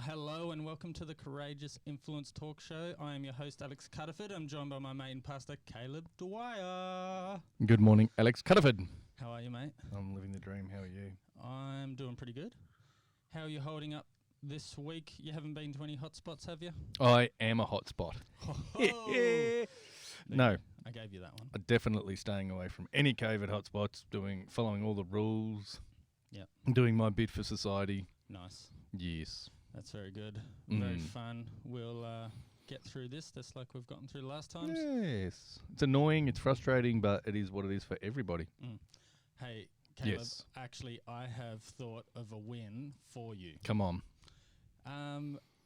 Well, hello and welcome to the Courageous Influence Talk Show. I am your host, Alex Cutterford. I'm joined by my mate and pastor, Caleb Dwyer. Good morning, Alex Cutterford. How are you, mate? I'm living the dream. How are you? I'm doing pretty good. How are you holding up this week? You haven't been to any hotspots, have you? I am a hotspot. No, I gave you that one. I'm definitely staying away from any COVID hotspots, following all the rules, doing my bit for society. Nice. Yes. That's very good. Very fun. We'll get through this just like we've gotten through the last times. Yes. It's annoying, it's frustrating, but it is what it is for everybody. Hey, Caleb, Yes. actually, I have thought of a win for you. Come on.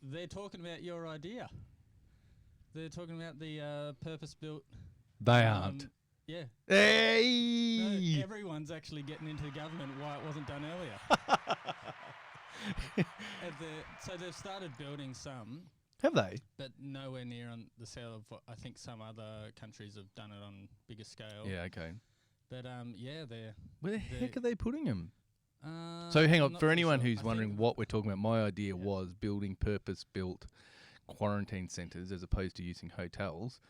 They're talking about your idea. They're talking about the purpose-built... They aren't. Yeah. Hey! No, everyone's actually getting into the government why it wasn't done earlier. So they've started building some, Have they? but nowhere near on the scale of what I think some other countries have done it on bigger scale. Yeah, okay. But they're... Where the heck are they putting them? Uh, So hang on, not for too anyone sure. who's I wondering think- what we're talking about, my idea was building purpose-built quarantine centres as opposed to using hotels,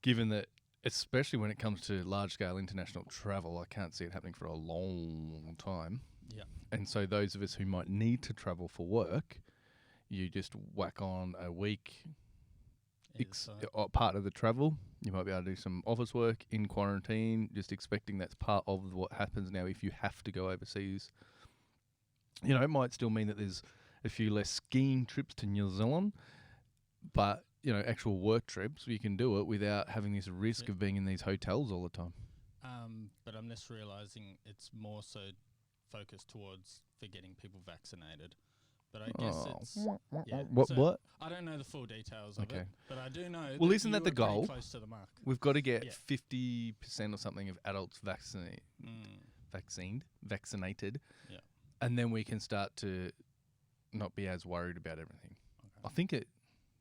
given that, especially when it comes to large-scale international travel, I can't see it happening for a long time. Yeah. And so those of us who might need to travel for work, you just whack on a week part of the travel. You might be able to do some office work in quarantine, just expecting that's part of what happens now if you have to go overseas. You know, it might still mean that there's a few less skiing trips to New Zealand, but, you know, actual work trips, you can do it without having this risk of being in these hotels all the time. But I'm just realising it's more so focused towards for getting people vaccinated. But I guess it's... Yeah. What? I don't know the full details of Okay. it, but I do know Well, that isn't you that the were pretty goal? close to the mark. We've got to get Yeah. 50% or something of adults vaccinated, Yeah. and then we can start to not be as worried about everything. Okay. I think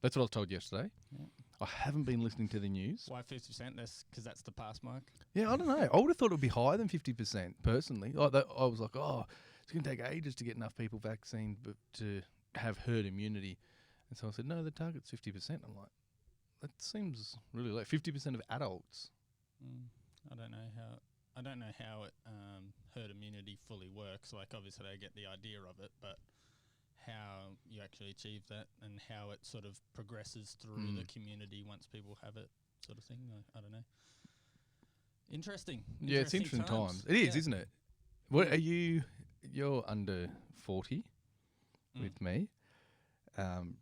that's what I was told yesterday. Yeah. I haven't been listening to the news. Why 50%? That's because that's the pass mark. Yeah, I don't know. I would have thought it would be higher than 50%, personally. I was like, it's going to take ages to get enough people vaccinated but to have herd immunity. And so I said, no, the target's 50%. I'm like, that seems really low. 50% of adults. I don't know how it herd immunity fully works. Like, obviously, I get the idea of it, but how you actually achieve that and how it sort of progresses through the community once people have it, sort of thing. I don't know. Interesting. Yeah, it's interesting times. It is, isn't it? What are you? You're under 40 with me, and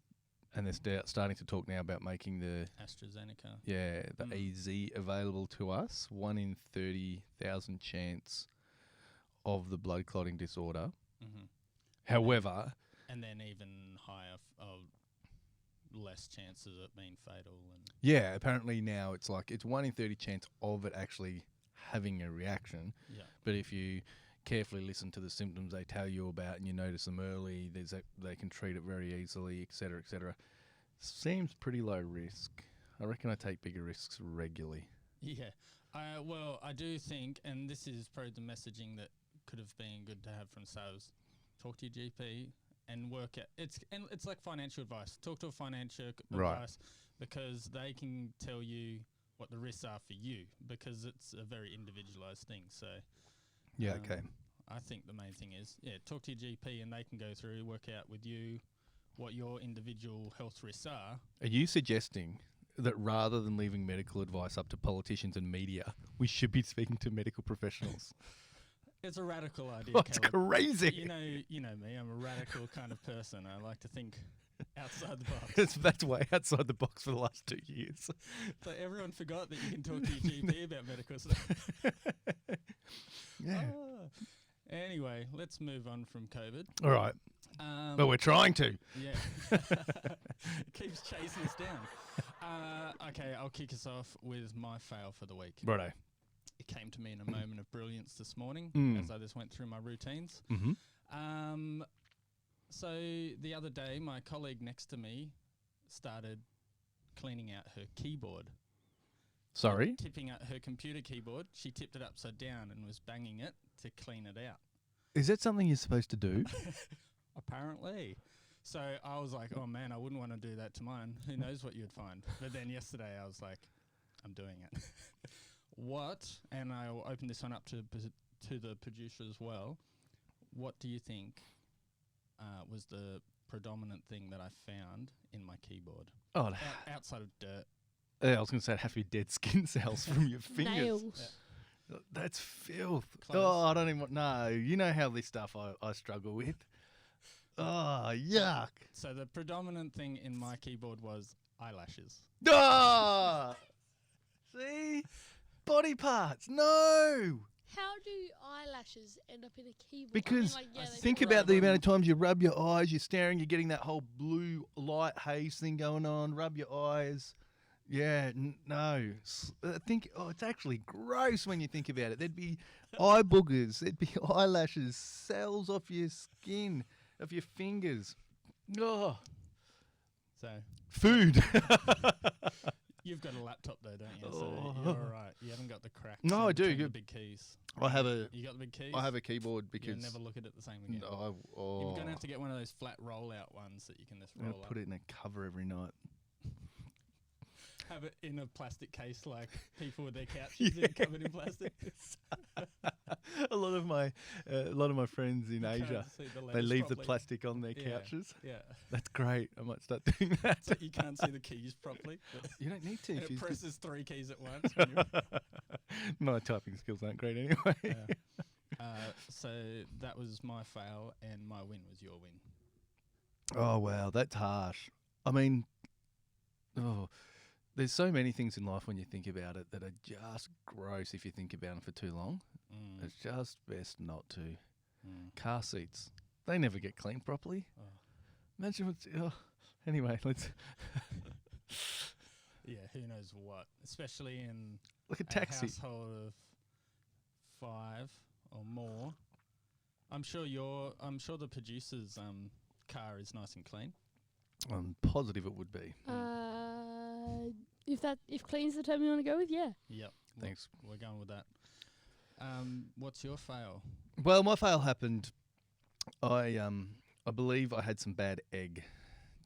they're starting to talk now about making the AstraZeneca. AZ available to us. 1 in 30,000 chance of the blood clotting disorder. However, and then even higher less chances of it being fatal. And yeah, apparently now it's 1 in 30 chance of it actually having a reaction. yeah. But if you carefully listen to the symptoms they tell you about and you notice them early, they can treat it very easily, etc., etc. Seems pretty low risk. I reckon I take bigger risks regularly. Yeah. Well, I do think, and this is probably the messaging that could have been good to have from sales. Talk to your GP and work out. It's like financial advice. Talk to a financial advice because they can tell you what the risks are for you because it's a very individualized thing. So Yeah, okay. I think the main thing is, talk to your GP and they can go through, work out with you what your individual health risks are. Are you suggesting that rather than leaving medical advice up to politicians and media, we should be speaking to medical professionals? It's a radical idea, That's Caleb. crazy. You know me. I'm a radical kind of person. I like to think outside the box. That's way outside the box for the last 2 years. So everyone forgot that you can talk to your GP about medical stuff. Yeah. Anyway, let's move on from COVID. All right. But we're trying to. Yeah. It keeps chasing us down. Okay, I'll kick us off with my fail for the week. Righto. It came to me in a moment of brilliance this morning as I just went through my routines. So the other day, my colleague next to me started cleaning out her keyboard. Sorry? Tipping out her computer keyboard. She tipped it upside down and was banging it to clean it out. Is that something you're supposed to do? Apparently. So I was like, oh man, I wouldn't want to do that to mine. Who knows what you'd find? But then yesterday I was like, I'm doing it. What? And I'll open this one up to the producer as well. What do you think was the predominant thing that I found in my keyboard? Oh, Outside of dirt. I was going to say, it'd have to be dead skin cells from your fingers. Nails. That's filth. Close. Oh, I don't even. No, you know how this stuff I struggle with. Oh, yuck. So the predominant thing in my keyboard was eyelashes. Ah, see, body parts. No, How do eyelashes end up in a keyboard? because they think fall about out. the amount of times you rub your eyes. You're staring. You're getting that whole blue light haze thing going on. Rub your eyes. Yeah, no. Think. Oh, it's actually gross when you think about it. There'd be eye boogers. There'd be eyelashes, cells off your skin, of your fingers. Oh, So food. you've got a laptop though, don't you? So Oh. you're all right. You haven't got the cracks. No, in I do. between the Good. big keys. I have a. You got the big keys? I have a keyboard You'll because never look at it the same again. oh, You're going to have to get one of those flat roll-out ones that you can just I'm roll gonna up. put it in a cover every night. Have it in a plastic case like people with their couches in covered in plastic. a lot of my friends in You can't Asia, see the they letters leave the properly. plastic on their Yeah. couches. Yeah. That's great. I might start doing that. So you can't see the keys properly. You don't need to. And If it you presses 3 keys at once. When you're my typing skills aren't great anyway. Yeah. So that was my fail, and my win was your win. Oh wow, that's harsh. I mean, there's so many things in life when you think about it that are just gross if you think about them for too long. Mm. It's just best not to. Mm. Car seats, they never get cleaned properly. Oh. Imagine what's. Anyway, let's Yeah, who knows what? Especially in look at a taxi. household of 5 or more. I'm sure the producer's car is nice and clean. I'm positive it would be. If clean's the term you want to go with, yeah. Yep. Thanks. We're going with that. What's your fail? Well, my fail happened. I believe I had some bad egg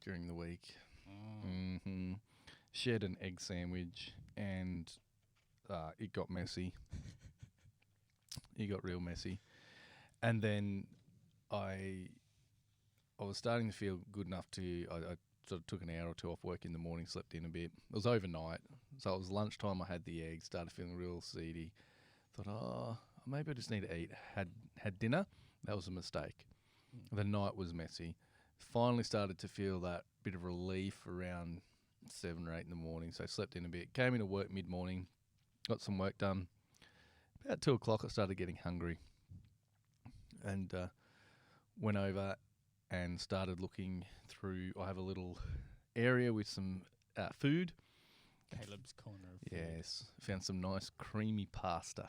during the week. Mm. Shared an egg sandwich, and it got messy. It got real messy, and then I was starting to feel good enough to. I sort of took an hour or two off work in the morning, slept in a bit. It was overnight, so it was lunchtime. I had the egg, started feeling real seedy. Thought, maybe I just need to eat. Had dinner. That was a mistake. The night was messy. Finally started to feel that bit of relief around 7 or 8 in the morning. So slept in a bit. Came into work mid-morning. Got some work done. About 2 o'clock, I started getting hungry. And went over and started looking through. I have a little area with some food. Caleb's corner of food. Yes. Found some nice creamy pasta.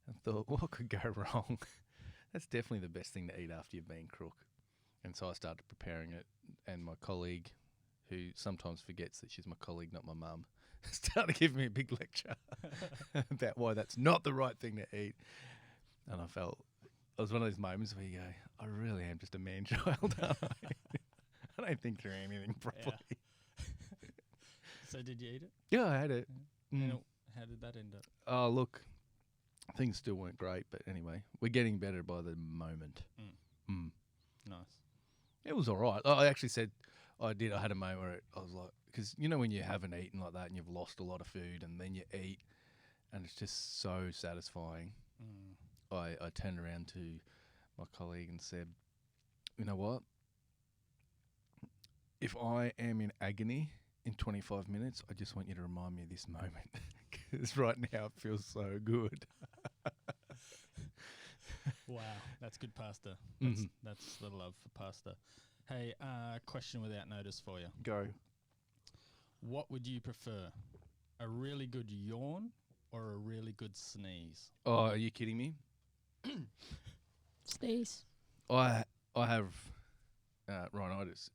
And thought, what could go wrong? That's definitely the best thing to eat after you've been crook. And so I started preparing it. And my colleague, who sometimes forgets that she's my colleague, not my mum, started giving me a big lecture about why that's not the right thing to eat. And I felt, it was one of those moments where you go, I really am just a man-child, aren't I? I don't think through anything properly. So did you eat it? Yeah, I had it. And how did that end up? Oh, look, things still weren't great, but anyway, we're getting better by the moment. Nice. It was all right. I actually said I had a moment where I was like, because you know when you haven't eaten like that and you've lost a lot of food and then you eat and it's just so satisfying. I turned around to my colleague and said, you know what? If I am in agony in 25 minutes, I just want you to remind me of this moment because right now it feels so good. Wow, that's good pasta. Mhm. That's the love for pasta. Hey, question without notice for you. Go. What would you prefer? A really good yawn or a really good sneeze? Oh, are you kidding me? Sneeze. I have rhinitis,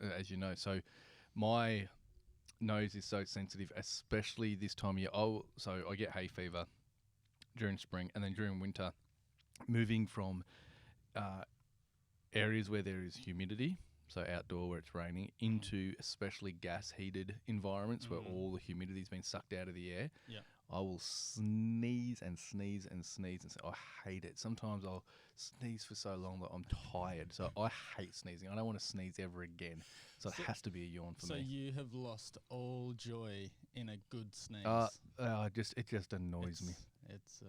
as you know. So my nose is so sensitive, especially this time of year. So I get hay fever during spring, and then during winter, moving from areas where there is humidity, so outdoor where it's raining, into especially gas heated environments where all the humidity's been sucked out of the air, Yeah. I will sneeze and sneeze and sneeze and say, I hate it. Sometimes I'll sneeze for so long that I'm tired. So I hate sneezing. I don't want to sneeze ever again. So it has to be a yawn for So me. you have lost all joy in a good sneeze. It just annoys me. It's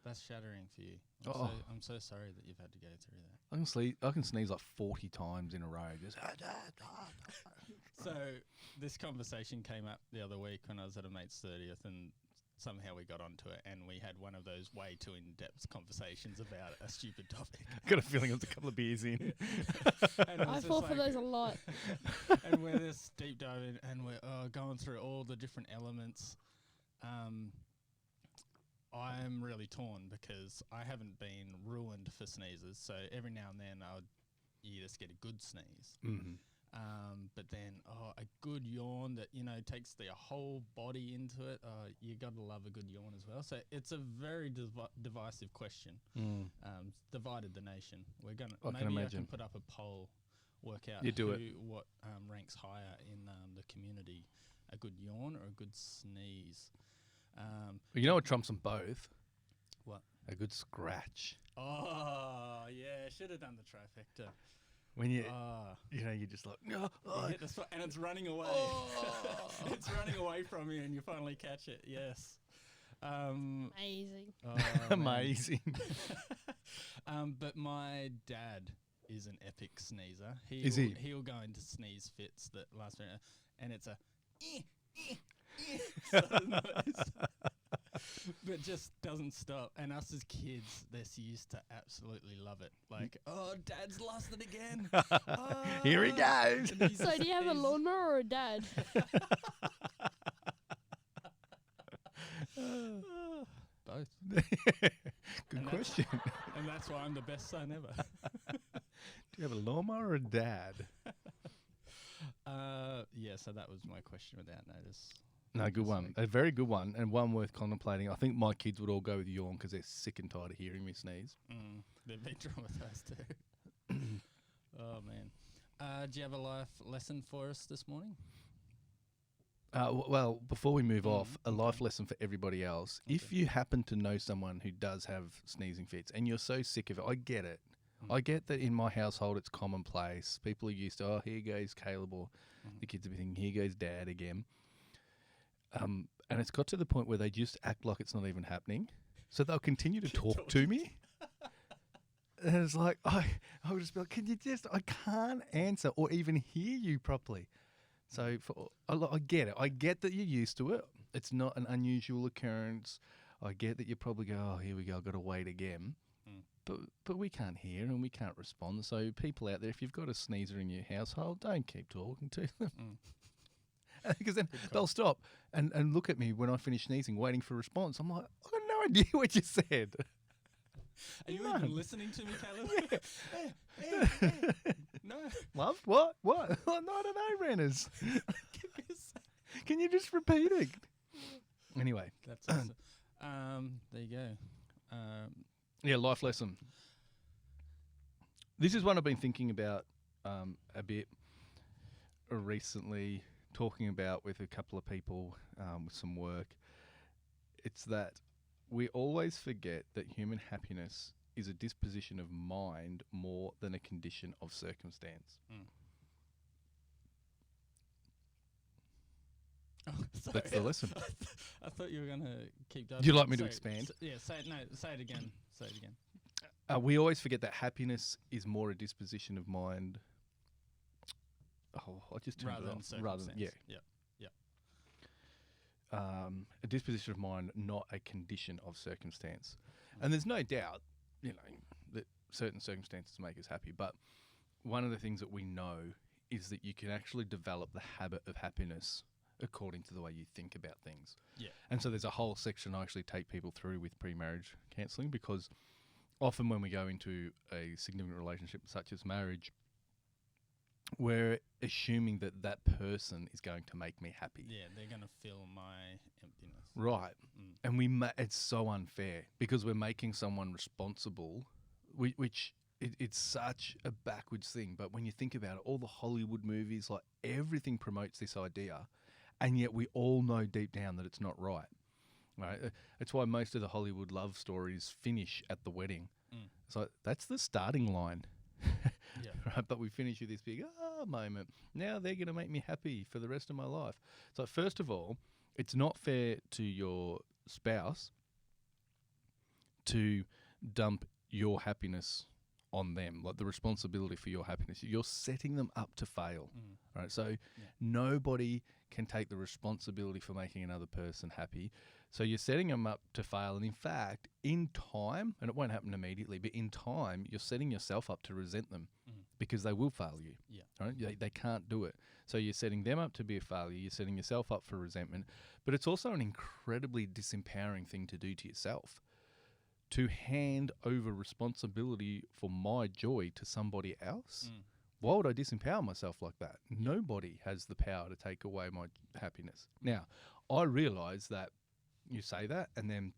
that's shattering for you. I'm so sorry that you've had to go through that. I can sneeze like 40 times in a row. Just So this conversation came up the other week when I was at a mate's 30th, and somehow we got onto it, and we had one of those way too in-depth conversations about a stupid topic. got a feeling it was a couple of beers in. And it was I just fall for like- those a lot. and we're this deep diving, and we're going through all the different elements. I'm really torn because I haven't been ruined for sneezes. So every now and then you just get a good sneeze. Mm-hmm. But then a good yawn that, takes the whole body into it. You got to love a good yawn as well. So it's a very divisive question. Divided the nation. We're gonna I can maybe I imagine. can put up a poll, work out You do it. what ranks higher in the community, a good yawn or a good sneeze. You know what trumps them both? What? A good scratch. Oh yeah, should have done the trifecta. When you you're just like, You hit the spot and it's running away. It's running away from you, and you finally catch it. Yes. Amazing. Oh, man. amazing. But my dad is an epic sneezer. Is he? He'll go into sneeze fits that last minute, and it's a sort of noise. But just doesn't stop. And us as kids, they're used to absolutely love it. Like, oh, Dad's lost it again. Oh. Here he goes. And he's So just- do you have a he's- lawnmower or a dad? Both. Good And that's- question. And that's why I'm the best son ever. Do you have a lawnmower or a dad? Yeah, so that was my question without notice. No, good one. A very good one, and one worth contemplating. I think my kids would all go with yawn because they're sick and tired of hearing me sneeze. They've been traumatized too. Oh, man. Do you have a life lesson for us this morning? Well, before we move off, a life lesson for everybody else. If Okay. you happen to know someone who does have sneezing fits and you're so sick of it, I get it. I get that in my household it's commonplace. People are used to, oh, here goes Caleb, or the kids will be thinking, here goes Dad again. And it's got to the point where they just act like it's not even happening. So they'll continue to talk to me. And it's like, I would just be like, I can't answer or even hear you properly. So I get it. I get that you're used to it. It's not an unusual occurrence. I get that you probably go, oh, here we go, I've got to wait again. But we can't hear and we can't respond. So people out there, if you've got a sneezer in your household, don't keep talking to them. Because then they'll stop and look at me when I finish sneezing, waiting for a response. I'm like, I've got no idea what you said. Are you No. even listening to me, Caleb? No. Love? What? What? Oh, no, I don't know, Ranners. Give me a sec. Can you just repeat it? Anyway, That's awesome. There you go. yeah, life lesson. This is one I've been thinking about a bit recently, talking about with a couple of people with some work. It's that we always forget that human happiness is a disposition of mind more than a condition of circumstance. Oh, sorry. That's the lesson. I thought you were going to keep diving. Would you like me to Sorry, expand? Yeah, say it. No, say it again. Say it again. We always forget that happiness is more a disposition of mind. Oh, I just turned Rather it than off. circumstance. Yeah. Yeah. A disposition of mind, not a condition of circumstance. And there's no doubt, that certain circumstances make us happy. But one of the things that we know is that you can actually develop the habit of happiness according to the way you think about things. Yeah. And so there's a whole section I actually take people through with pre-marriage counselling, because often when we go into a significant relationship such as marriage, we're assuming that that person is going to make me happy. Yeah, they're going to fill my emptiness. Right. And it's so unfair because we're making someone responsible, which it's such a backwards thing. But when you think about it, all the Hollywood movies, like everything promotes this idea, and yet we all know deep down that it's not right. Right? It's why most of the Hollywood love stories finish at the wedding. So that's the starting line. Right? But we finish with this big moment. Now they're going to make me happy for the rest of my life. So first of all, it's not fair to your spouse to dump your happiness on them, like the responsibility for your happiness. You're setting them up to fail, right? So nobody can take the responsibility for making another person happy. So you're setting them up to fail. And in fact, in time, and it won't happen immediately, but in time, you're setting yourself up to resent them because they will fail you. Right? They can't do it. So you're setting them up to be a failure. You're setting yourself up for resentment. But it's also an incredibly disempowering thing to do to yourself, to hand over responsibility for my joy to somebody else. Why would I disempower myself like that? Nobody has the power to take away my happiness. Now, I realise that you say that, and then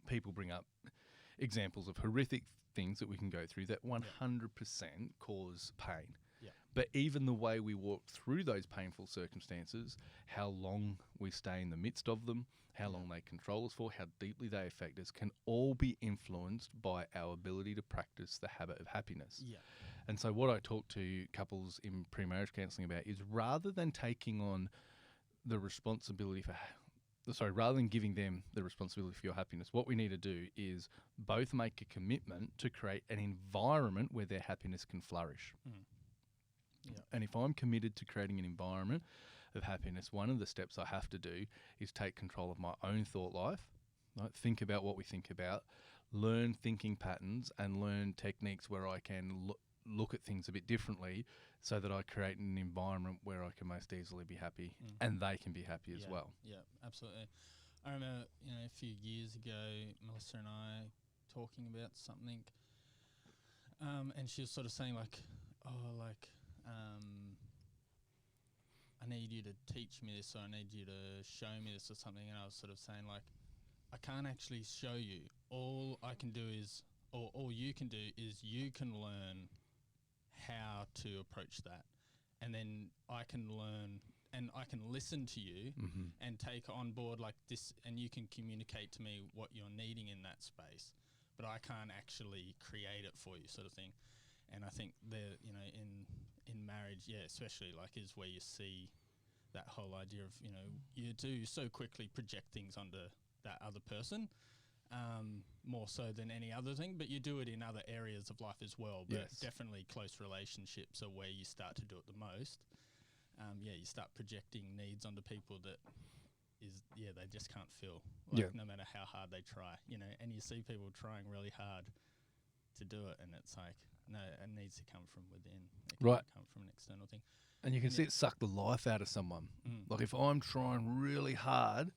people bring up examples of horrific things that we can go through that 100% cause pain. But even the way we walk through those painful circumstances, how long we stay in the midst of them, how long they control us for, how deeply they affect us, can all be influenced by our ability to practice the habit of happiness. And so what I talk to couples in pre-marriage counselling about is rather than taking on the responsibility for rather than giving them the responsibility for your happiness, what we need to do is both make a commitment to create an environment where their happiness can flourish. And if I'm committed to creating an environment of happiness, one of the steps I have to do is take control of my own thought life, right? Think about what we think about, learn thinking patterns, and learn techniques where I can look at things a bit differently so that I create an environment where I can most easily be happy and they can be happy as well. Yeah, absolutely. I remember, a few years ago, Melissa and I talking about something, and she was sort of saying I need you to teach me this, or I need you to show me this or something. And I was sort of saying, I can't actually show you. All I can do is, or all you can do is you can learn how to approach that. And then I can learn and I can listen to you and take on board like this, and you can communicate to me what you're needing in that space. But I can't actually create it for you, sort of thing. And I think in marriage, especially is where you see that whole idea of, you do so quickly project things onto that other person, more so than any other thing, but you do it in other areas of life as well. But definitely close relationships are where you start to do it the most. You start projecting needs onto people that they just can't fill, no matter how hard they try, and you see people trying really hard to do it, and it's like, no, it needs to come from within. It can't come from an external thing. And you can see it suck the life out of someone. Like if I'm trying really hard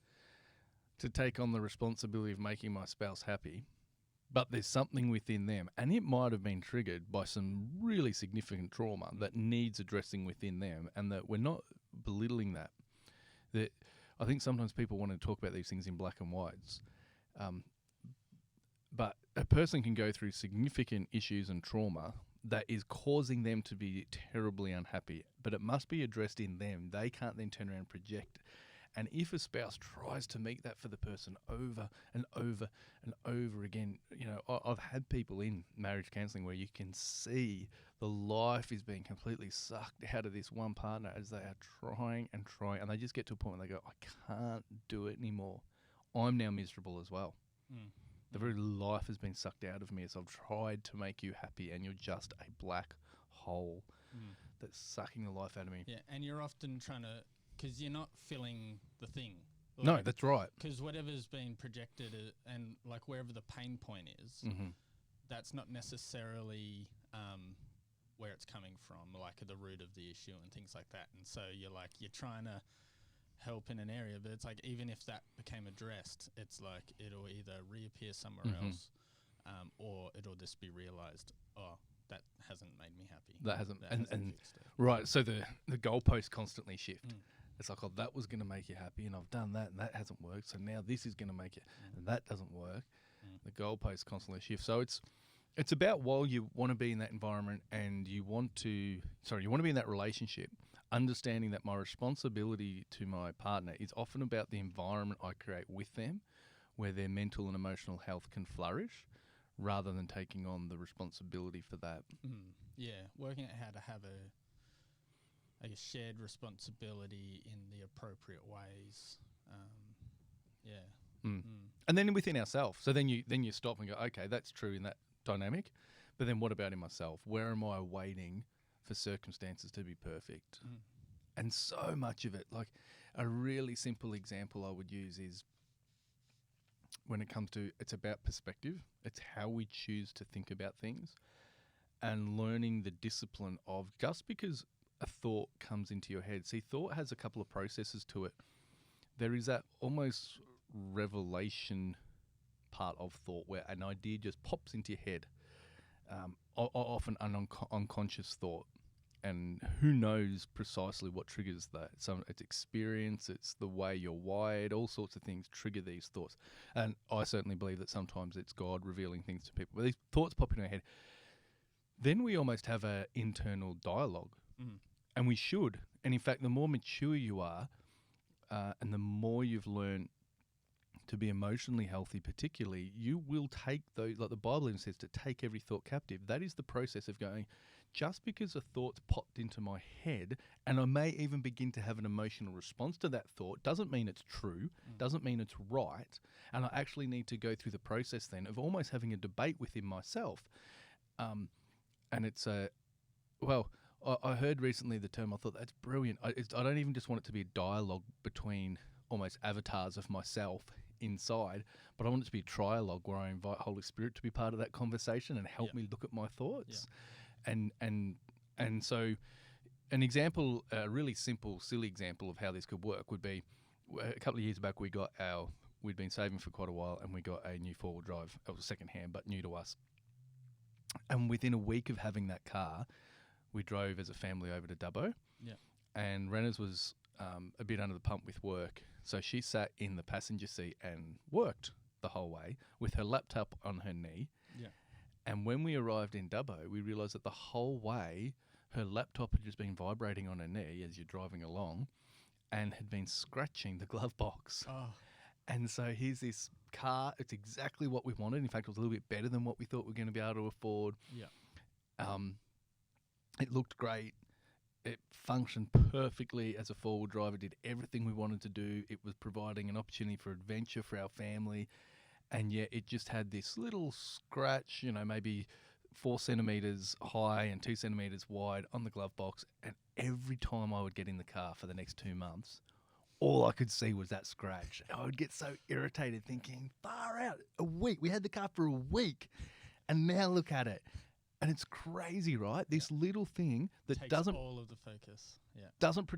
to take on the responsibility of making my spouse happy, but there's something within them, and it might have been triggered by some really significant trauma that needs addressing within them, and that we're not belittling that. That I think sometimes people want to talk about these things in black and whites. But a person can go through significant issues and trauma that is causing them to be terribly unhappy, but it must be addressed in them. They can't then turn around and project. And if a spouse tries to make that for the person over and over and over again, I've had people in marriage counselling where you can see the life is being completely sucked out of this one partner as they are trying and trying, and they just get to a point where they go, I can't do it anymore. I'm now miserable as well. The very life has been sucked out of me as I've tried to make you happy, and you're just a black hole that's sucking the life out of me. Yeah, and you're often trying to, because you're not feeling the thing. No, that's right. Because whatever's been projected and wherever the pain point is, that's not necessarily where it's coming from, the root of the issue and things like that. And so you're trying to help in an area, but it's even if that became addressed, it's it'll either reappear somewhere else, or it'll just be realized, that hasn't made me happy. That hasn't fixed it. Right. So the goalposts constantly shift. It's that was going to make you happy, and I've done that, and that hasn't worked. So now this is going to make it, and that doesn't work. The goalposts constantly shift. So it's about while you want to be in that environment and you want to be in that relationship, understanding that my responsibility to my partner is often about the environment I create with them, where their mental and emotional health can flourish, rather than taking on the responsibility for that. Yeah, working out how to have a shared responsibility in the appropriate ways. And then within ourselves. So then you stop and go, okay, that's true in that dynamic, but then what about in myself? Where am I waiting for circumstances to be perfect? And so much of it, like a really simple example I would use is when it comes to, it's about perspective. It's how we choose to think about things and learning the discipline of, just because a thought comes into your head. See, thought has a couple of processes to it. There is that almost revelation part of thought where an idea just pops into your head, often an unconscious thought. And who knows precisely what triggers that? It's experience, it's the way you're wired, all sorts of things trigger these thoughts. And I certainly believe that sometimes it's God revealing things to people. But these thoughts pop in our head. Then we almost have an internal dialogue. And we should. And in fact, the more mature you are, and the more you've learned to be emotionally healthy particularly, you will take those, like the Bible even says, to take every thought captive. That is the process of going, just because a thought's popped into my head, and I may even begin to have an emotional response to that thought, doesn't mean it's true, doesn't mean it's right, and I actually need to go through the process then of almost having a debate within myself. And it's I heard recently the term, I thought that's brilliant. I don't even just want it to be a dialogue between almost avatars of myself inside, but I want it to be a trialogue where I invite Holy Spirit to be part of that conversation and help me look at my thoughts. And so an example, a really simple, silly example of how this could work would be a couple of years back we'd been saving for quite a while and we got a new four-wheel drive. It was second hand, but new to us. And within a week of having that car, we drove as a family over to Dubbo. Yeah. And Renna's was a bit under the pump with work. So she sat in the passenger seat and worked the whole way with her laptop on her knee. Yeah. And when we arrived in Dubbo, we realised that the whole way her laptop had just been vibrating on her knee as you're driving along and had been scratching the glove box. Oh. And so here's this car. It's exactly what we wanted. In fact, it was a little bit better than what we thought we were going to be able to afford. Yeah. It looked great. It functioned perfectly as a four-wheel drive. It did everything we wanted to do. It was providing an opportunity for adventure for our family. And yet it just had this little scratch, maybe 4 centimetres high and 2 centimetres wide on the glove box. And every time I would get in the car for the next 2 months, all I could see was that scratch. I would get so irritated thinking, far out, a week. We had the car for a week and now look at it. And it's crazy, right? This little thing that Takes doesn't all of the focus. Yeah. doesn't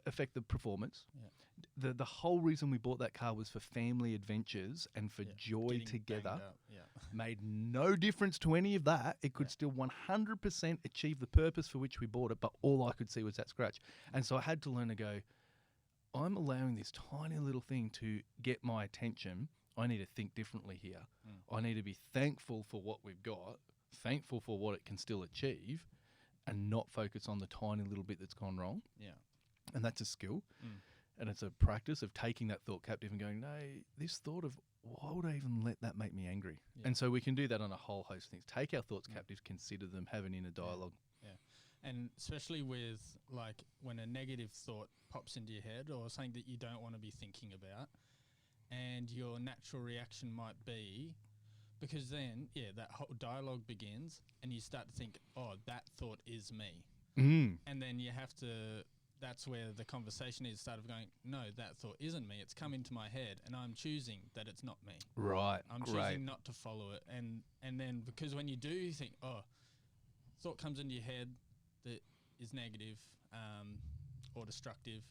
affect the performance. Yeah. The whole reason we bought that car was for family adventures and for joy Getting together. banged up. Yeah. Made no difference to any of that. It could still 100% achieve the purpose for which we bought it, but all I could see was that scratch. And so I had to learn to go, I'm allowing this tiny little thing to get my attention. I need to think differently here. I need to be thankful for what we've got, thankful for what it can still achieve, and not focus on the tiny little bit that's gone wrong. Yeah. And that's a skill. And it's a practice of taking that thought captive and going, no, this thought of, why would I even let that make me angry? Yeah. And so we can do that on a whole host of things. Take our thoughts captive, consider them, have an inner dialogue. Yeah. And especially with, like, when a negative thought pops into your head or something that you don't want to be thinking about, and your natural reaction might be, because then, that whole dialogue begins and you start to think, oh, that thought is me. And then you have to, that's where the conversation is, start of going, no, that thought isn't me. It's come into my head and I'm choosing that it's not me. Right. I'm choosing not to follow it. And then because when you do think, oh, thought comes into your head that is negative or destructive,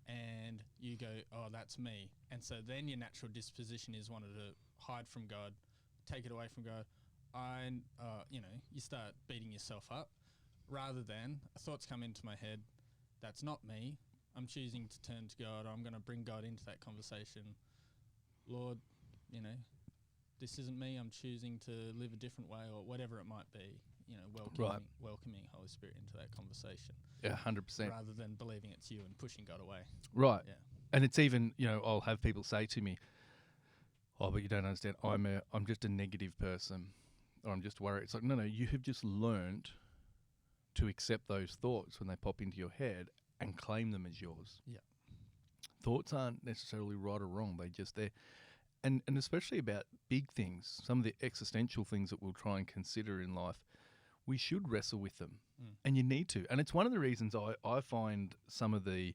and you go, oh, that's me. And so then your natural disposition is wanted to hide from God, take it away from God. You start beating yourself up rather than thoughts come into my head. That's not me. I'm choosing to turn to God. I'm going to bring God into that conversation. Lord, this isn't me. I'm choosing to live a different way, or whatever it might be. You know, welcoming Holy Spirit into that conversation. Yeah, 100%. Rather than believing it's you and pushing God away. Right. Yeah. And it's even, I'll have people say to me, "Oh, but you don't understand. I'm just a negative person, or I'm just worried." It's like, no, you have just learned to accept those thoughts when they pop into your head and claim them as yours. Yeah. Thoughts aren't necessarily right or wrong. They just they're, and especially about big things, some of the existential things that we'll try and consider in life, we should wrestle with them, and you need to. And it's one of the reasons I find some of the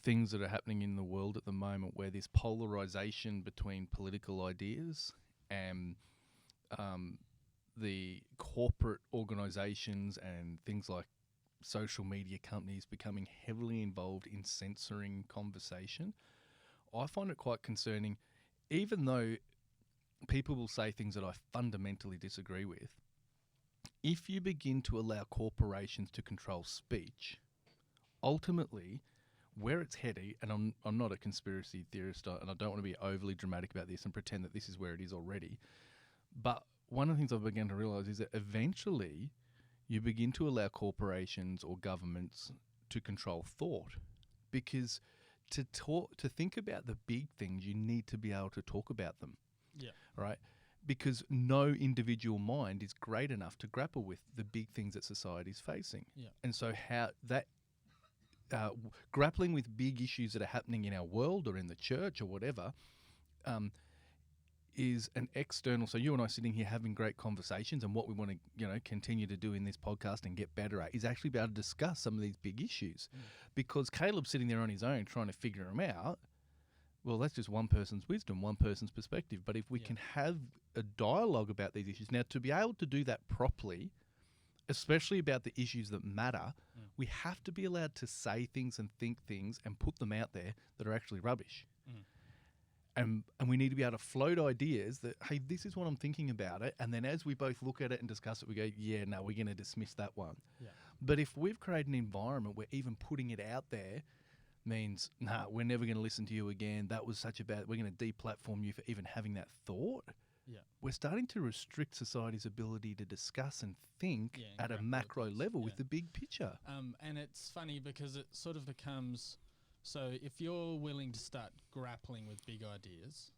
things that are happening in the world at the moment, where this polarization between political ideas and the corporate organizations and things like social media companies becoming heavily involved in censoring conversation, I find it quite concerning, even though people will say things that I fundamentally disagree with. If you begin to allow corporations to control speech, ultimately, where it's heading, and I'm not a conspiracy theorist, and I don't want to be overly dramatic about this and pretend that this is where it is already, but one of the things I've begun to realise is that eventually you begin to allow corporations or governments to control thought, because to think about the big things, you need to be able to talk about them. Yeah. Right? Because no individual mind is great enough to grapple with the big things that society is facing. Yeah. And so how that grappling with big issues that are happening in our world or in the church or whatever is an external. So you and I sitting here having great conversations, and what we want to continue to do in this podcast and get better at is actually be able to discuss some of these big issues. Because Caleb's sitting there on his own trying to figure them out. Well, that's just one person's wisdom, one person's perspective. But if we can have a dialogue about these issues, now to be able to do that properly, especially about the issues that matter, we have to be allowed to say things and think things and put them out there that are actually rubbish. And we need to be able to float ideas that, hey, this is what I'm thinking about it. And then as we both look at it and discuss it, we go, yeah, no, we're going to dismiss that one. Yeah. But if we've created an environment where even putting it out there means, nah, we're never going to listen to you again, that was such a bad, we're going to deplatform you for even having that thought, we're starting to restrict society's ability to discuss and think at a macro level with the big picture. And it's funny because it sort of becomes, so if you're willing to start grappling with big ideas,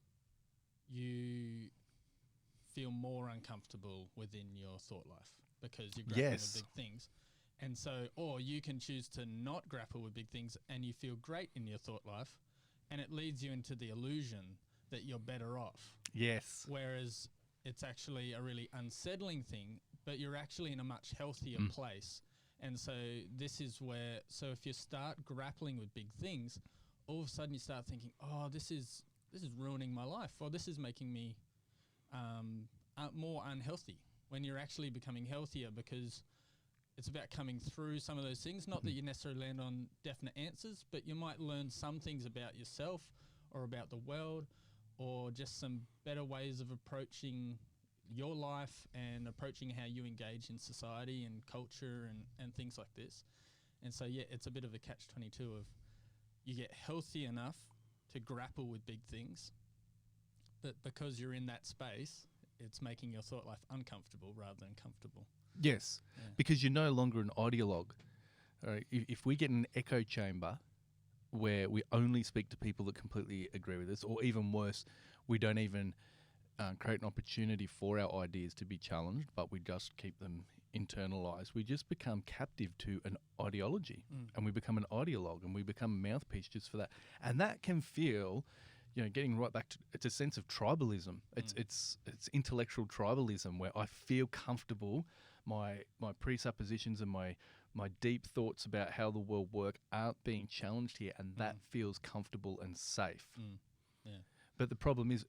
you feel more uncomfortable within your thought life because you're grappling with big things. And so, or you can choose to not grapple with big things and you feel great in your thought life, and it leads you into the illusion that you're better off. Yes. Whereas it's actually a really unsettling thing, but you're actually in a much healthier place. And so this is where, so if you start grappling with big things, all of a sudden you start thinking, oh, this is ruining my life, or this is making me more unhealthy, when you're actually becoming healthier, because it's about coming through some of those things. Not that you necessarily land on definite answers, but you might learn some things about yourself or about the world, or just some better ways of approaching your life and approaching how you engage in society and culture and things like this. And so, yeah, it's a bit of a catch-22 of you get healthy enough to grapple with big things, but because you're in that space, it's making your thought life uncomfortable rather than comfortable. Yes, because you're no longer an ideologue. All right, if we get an echo chamber where we only speak to people that completely agree with us, or even worse, we don't even create an opportunity for our ideas to be challenged, but we just keep them internalized, we just become captive to an ideology, and we become an ideologue, and we become a mouthpiece just for that. And that can feel, getting right back to, it's a sense of tribalism. It's intellectual tribalism, where I feel comfortable, my presuppositions and my deep thoughts about how the world works aren't being challenged here, and that feels comfortable and safe. But the problem is,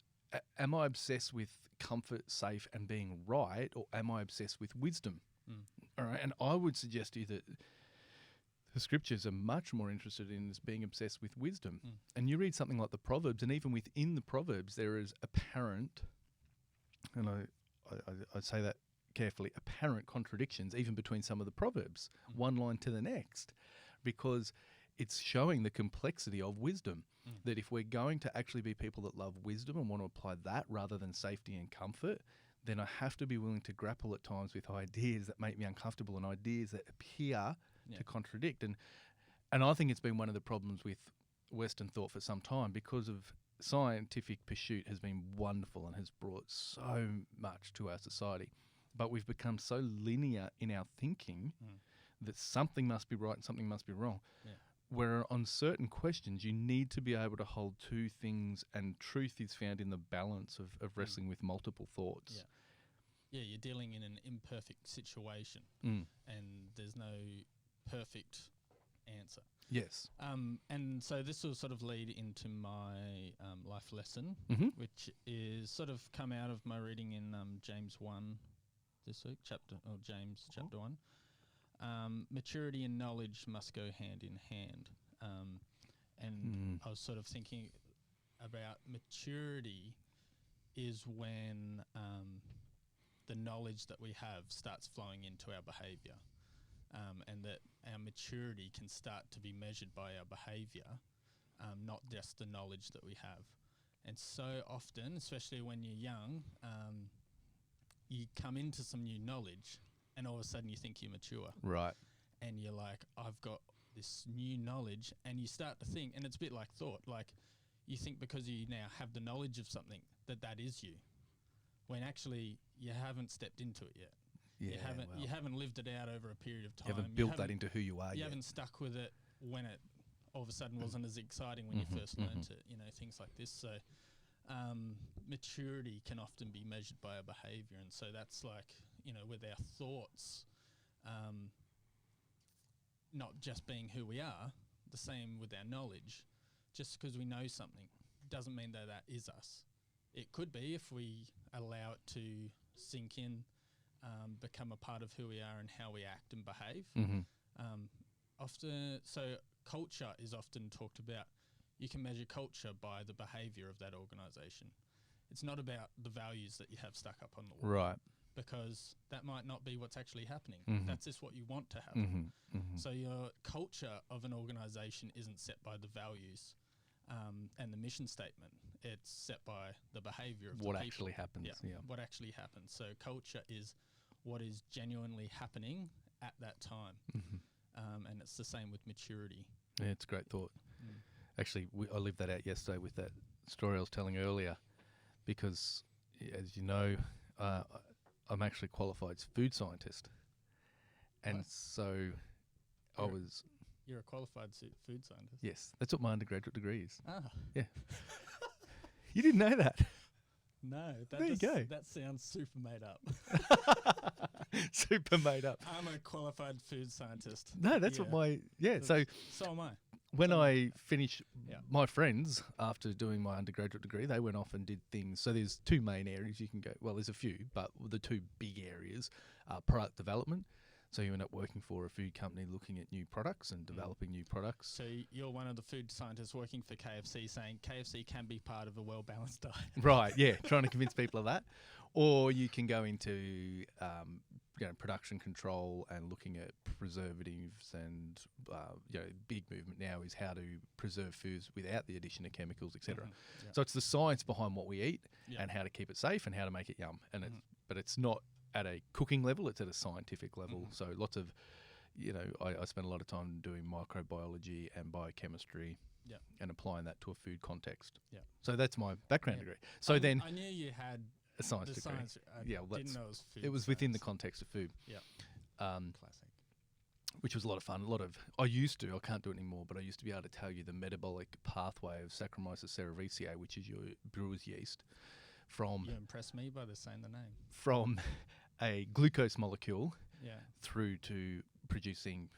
am I obsessed with comfort, safe, and being right, or am I obsessed with wisdom? All right, and I would suggest to you that the scriptures are much more interested in us being obsessed with wisdom. And you read something like the Proverbs, and even within the Proverbs, there is apparent, and I say that carefully, apparent contradictions even between some of the Proverbs, one line to the next, because it's showing the complexity of wisdom. Mm. That if we're going to actually be people that love wisdom and want to apply that rather than safety and comfort, then I have to be willing to grapple at times with ideas that make me uncomfortable and ideas that appear to contradict. And I think it's been one of the problems with Western thought for some time, because of scientific pursuit has been wonderful and has brought so much to our society. But we've become so linear in our thinking that something must be right and something must be wrong. Yeah. Where on certain questions, you need to be able to hold two things, and truth is found in the balance of wrestling with multiple thoughts. Yeah. Yeah, you're dealing in an imperfect situation, Mm. and there's no perfect answer. Yes. And so this will sort of lead into my life lesson, Mm-hmm. which is sort of come out of my reading in James 1 this week, James chapter 1. Maturity and knowledge must go hand in hand. And I was sort of thinking about maturity is when the knowledge that we have starts flowing into our behaviour, and that our maturity can start to be measured by our behaviour, not just the knowledge that we have. And so often, especially when you're young, you come into some new knowledge and all of a sudden you think you're mature. Right. And you're like, I've got this new knowledge, and you start to think, and it's a bit like thought, like you think because you now have the knowledge of something that is you, when actually you haven't stepped into it yet. Yeah, you haven't lived it out over a period of time. You haven't built that into who you are You yet. haven't stuck with it when it all of a sudden wasn't as exciting when you first learnt it, things like this. So maturity can often be measured by our behaviour, and so that's like, with our thoughts, not just being who we are, the same with our knowledge. Just because we know something doesn't mean that is us. It could be if we allow it to sink in, become a part of who we are and how we act and behave. So culture is often talked about. You can measure culture by the behaviour of that organisation. It's not about the values that you have stuck up on the wall. Right. Because that might not be what's actually happening. That's just what you want to happen. So your culture of an organisation isn't set by the values and the mission statement. It's set by the behaviour of what the people. actually happens. Yeah. What actually happens. So culture is what is genuinely happening at that time. And it's the same with maturity. Yeah, it's a great thought. Actually, I lived that out yesterday with that story I was telling earlier, because, as you know, I'm actually qualified as food scientist. And Right. so I was... You're a qualified food scientist? Yes, that's what my undergraduate degree is. Ah. Yeah. You didn't know that? No. There you go. That sounds super made up. Super made up. I'm a qualified food scientist. No, that's what my... Yeah, so So am I. when I finished, Yeah. my friends, after doing my undergraduate degree, they went off and did things. So there's two main areas you can go. Well, there's a few, but the two big areas are product development. So you end up working for a food company looking at new products and developing new products. So you're one of the food scientists working for KFC saying KFC can be part of a well-balanced diet. Right, yeah, trying to convince people of that. Or you can go into production control and looking at preservatives, and big movement now is how to preserve foods without the addition of chemicals, etc. Yeah. So it's the science behind what we eat Yeah. and how to keep it safe and how to make it yum. And but it's not at a cooking level; it's at a scientific level. So lots of, I spend a lot of time doing microbiology and biochemistry. Yeah. And applying that to a food context. Yeah. So that's my background Yeah. degree. So then I knew you had a science the degree. science. I Yeah, well, didn't know it was food. It was within the science. context of food. Yeah. Classic. Which was a lot of fun. I can't do it anymore, but I used to be able to tell you the metabolic pathway of Saccharomyces cerevisiae, which is your brewer's yeast, from You impressed me by saying the name. from a glucose molecule Yeah. through to producing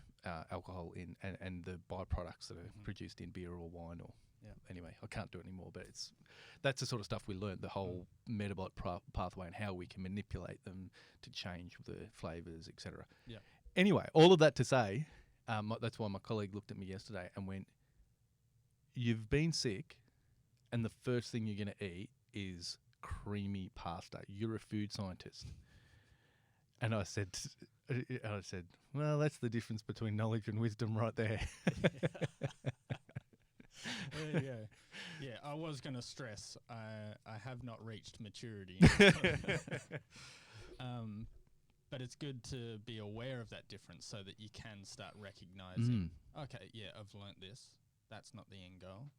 alcohol and the byproducts that are produced in beer or wine or... Yeah. Anyway, I can't do it anymore, but that's the sort of stuff we learned, the whole metabolic pathway and how we can manipulate them to change the flavours, etc. Yeah. Anyway, all of that to say, that's why my colleague looked at me yesterday and went, "You've been sick, and the first thing you're going to eat is creamy pasta. You're a food scientist." And I said, I said, well, that's the difference between knowledge and wisdom right there. There you go. Yeah, I was going to stress I have not reached maturity. But it's good to be aware of that difference so that you can start recognizing, okay, yeah, I've learnt this. That's not the end goal.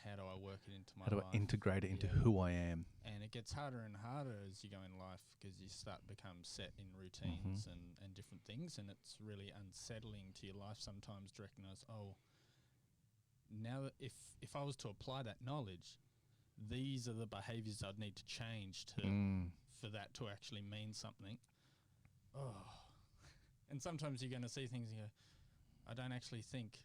How do I work it into my How do life? I integrate it into who I am? And it gets harder and harder as you go in life because you start become set in routines and different things, and it's really unsettling to your life sometimes to recognize, oh, now that if I was to apply that knowledge, these are the behaviours I'd need to change to for that to actually mean something. Oh, and sometimes you're going to see things and you go, I don't actually think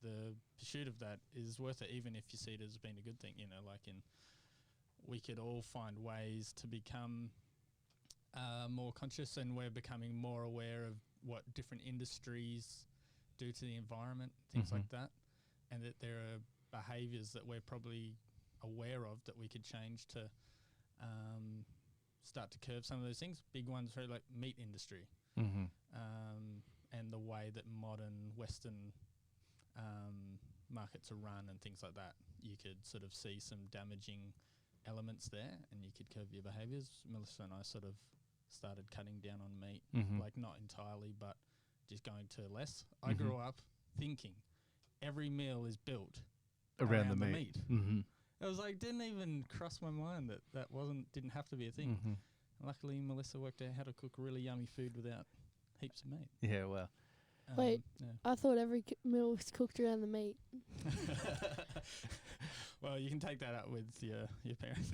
the pursuit of that is worth it, even if you see it as being a good thing. You know, like we could all find ways to become more conscious, and we're becoming more aware of what different industries do to the environment, things like that, and that there are behaviours that we're probably aware of that we could change to start to curb some of those things. Big ones are like meat industry, and the way that modern Western markets are run and things like that. You could sort of see some damaging elements there, and you could curb your behaviours. Melissa and I sort of started cutting down on meat, like not entirely, but just going to less. I grew up thinking every meal is built around the meat. It was like, didn't even cross my mind that didn't have to be a thing. Luckily, Melissa worked out how to cook really yummy food without heaps of meat. Yeah, well. Wait, yeah. I thought every meal was cooked around the meat. Well, you can take that up with your parents.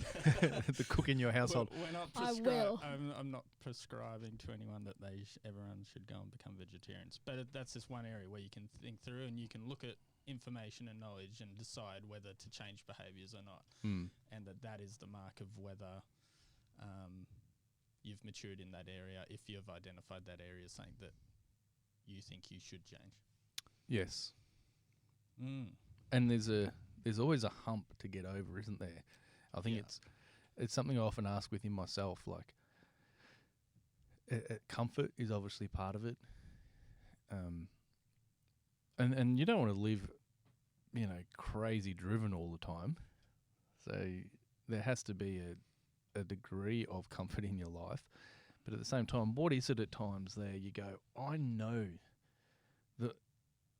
The cook in your household. We're not I will. I'm not prescribing to anyone that everyone should go and become vegetarians. But that's just one area where you can think through and you can look at information and knowledge and decide whether to change behaviours or not. And that is the mark of whether you've matured in that area, if you've identified that area as something that you think you should change. Yes. And there's always a hump to get over, isn't there? I think it's something I often ask within myself, like comfort is obviously part of it. And you don't want to live, crazy driven all the time. So there has to be a degree of comfort in your life. But at the same time, what is it at times there you go, I know that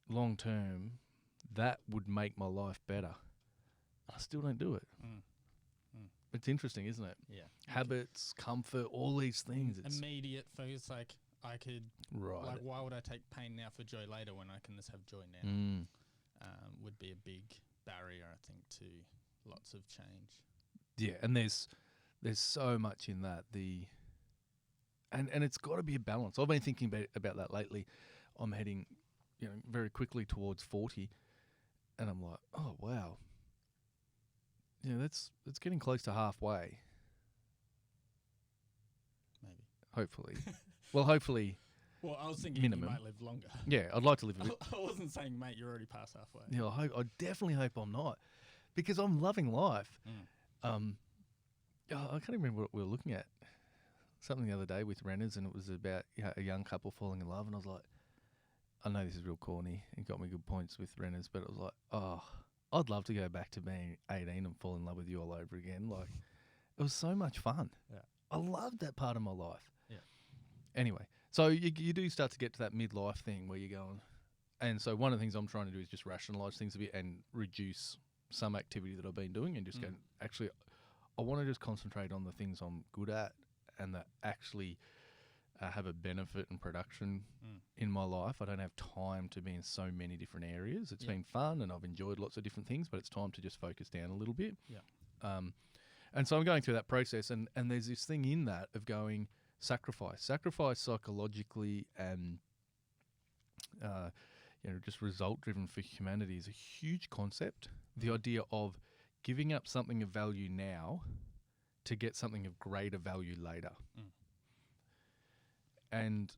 long term that would make my life better. I still don't do it. It's interesting, isn't it? Yeah. Habits, comfort, all these things. It's immediate focus, like I could, right. Like why would I take pain now for joy later when I can just have joy now? Would be a big barrier, I think, to lots of change. Yeah, and there's so much in that. And it's got to be a balance. I've been thinking about that lately. I'm heading, very quickly towards 40, and I'm like, oh wow, it's getting close to halfway. Maybe. Hopefully. Well, hopefully. Well, I was thinking minimum. You might live longer. Yeah, I'd like to live a bit. I wasn't saying, mate, you're already past halfway. Yeah, I definitely hope I'm not, because I'm loving life. I can't remember what we were looking at. Something the other day with renters, and it was about a young couple falling in love, and I was like, I know this is real corny, it got me good points with renters, but it was like, oh, I'd love to go back to being 18 and fall in love with you all over again. Like, it was so much fun. Yeah. I loved that part of my life. Yeah. Anyway, so you do start to get to that midlife thing where you're going, and so one of the things I'm trying to do is just rationalise things a bit and reduce some activity that I've been doing and just go, actually, I want to just concentrate on the things I'm good at and that actually have a benefit and production in my life. I don't have time to be in so many different areas. It's been fun and I've enjoyed lots of different things, but it's time to just focus down a little bit. Yeah. And so I'm going through that process, and there's this thing in that of going sacrifice psychologically and just result driven for humanity is a huge concept. The idea of giving up something of value now to get something of greater value later. And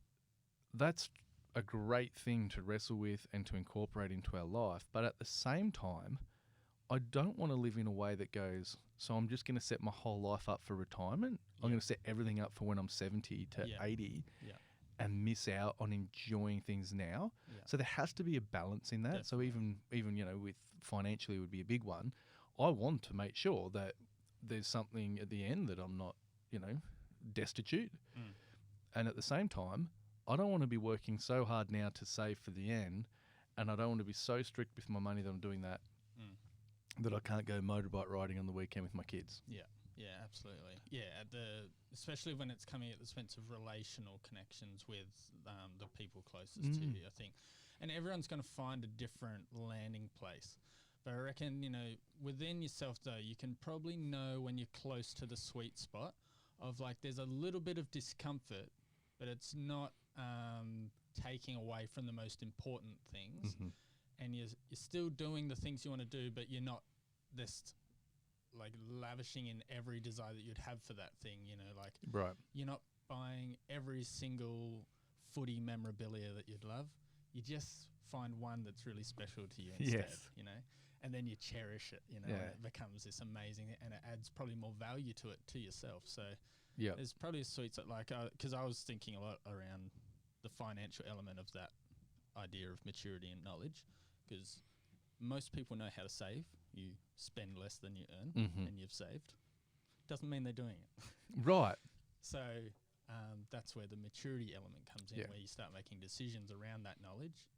that's a great thing to wrestle with and to incorporate into our life. But at the same time, I don't want to live in a way that goes, so I'm just going to set my whole life up for retirement. I'm going to set everything up for when I'm 70 to Yeah. 80 Yeah. and miss out on enjoying things now. Yeah. So there has to be a balance in that. So Definitely. even with financially would be a big one. I want to make sure that there's something at the end that I'm not, destitute. Mm. And at the same time, I don't want to be working so hard now to save for the end, and I don't want to be so strict with my money that I'm doing that that I can't go motorbike riding on the weekend with my kids. Yeah, absolutely. Yeah, especially when it's coming at the expense of relational connections with the people closest to you, I think. And everyone's going to find a different landing place. But I reckon, within yourself, though, you can probably know when you're close to the sweet spot of, like, there's a little bit of discomfort, but it's not taking away from the most important things. Mm-hmm. And you're still doing the things you want to do, but you're not this like lavishing in every desire that you'd have for that thing, like Right. you're not buying every single footy memorabilia that you'd love. You just find one that's really special to you instead, Yes. and then you cherish it, and Yeah. it becomes this amazing, and it adds probably more value to it to yourself. So Yeah. there's probably a sweet spot, like, because I was thinking a lot around the financial element of that idea of maturity and knowledge, because most people know how to save. You spend less than you earn, Mm-hmm. and you've saved. Doesn't mean they're doing it. Right. So that's where the maturity element comes in, Yeah. where you start making decisions around that knowledge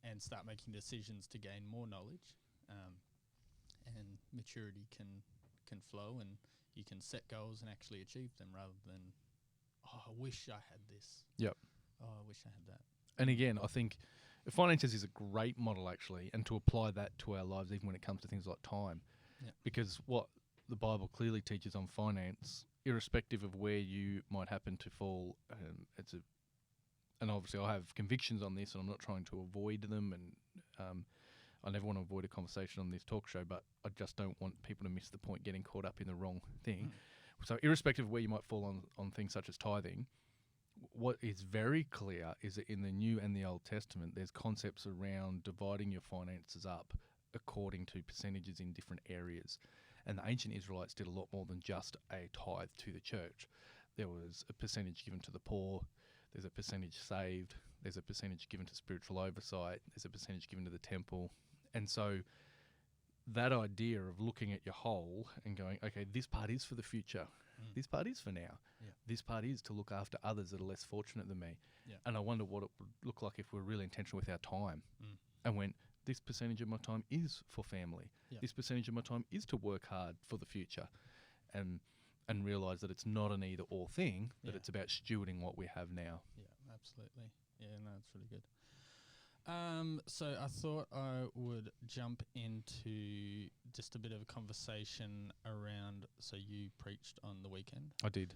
and start making decisions to gain more knowledge. And maturity can flow, and you can set goals and actually achieve them rather than, oh, I wish I had this. Yep. Oh, I wish I had that. And again, I think finances is a great model, actually, and to apply that to our lives, even when it comes to things like time. Yeah. Because what the Bible clearly teaches on finance, irrespective of where you might happen to fall, and obviously I have convictions on this, and I'm not trying to avoid them, and I never want to avoid a conversation on this talk show, but I just don't want people to miss the point getting caught up in the wrong thing. So irrespective of where you might fall on things such as tithing, what is very clear is that in the New and the Old Testament, there's concepts around dividing your finances up according to percentages in different areas. And the ancient Israelites did a lot more than just a tithe to the church. There was a percentage given to the poor, there's a percentage saved, there's a percentage given to spiritual oversight, there's a percentage given to the temple. And so that idea of looking at your whole and going, okay, this part is for the future, this part is for now, this part is to look after others that are less fortunate than me. And I wonder what it would look like if we're really intentional with our time and went, this percentage of my time is for family, this percentage of my time is to work hard for the future, and realise that it's not an either or thing, that it's about stewarding what we have now. Yeah, absolutely. Yeah, no, it's really good. So I thought I would jump into just a bit of a conversation around, so you preached on the weekend. I did.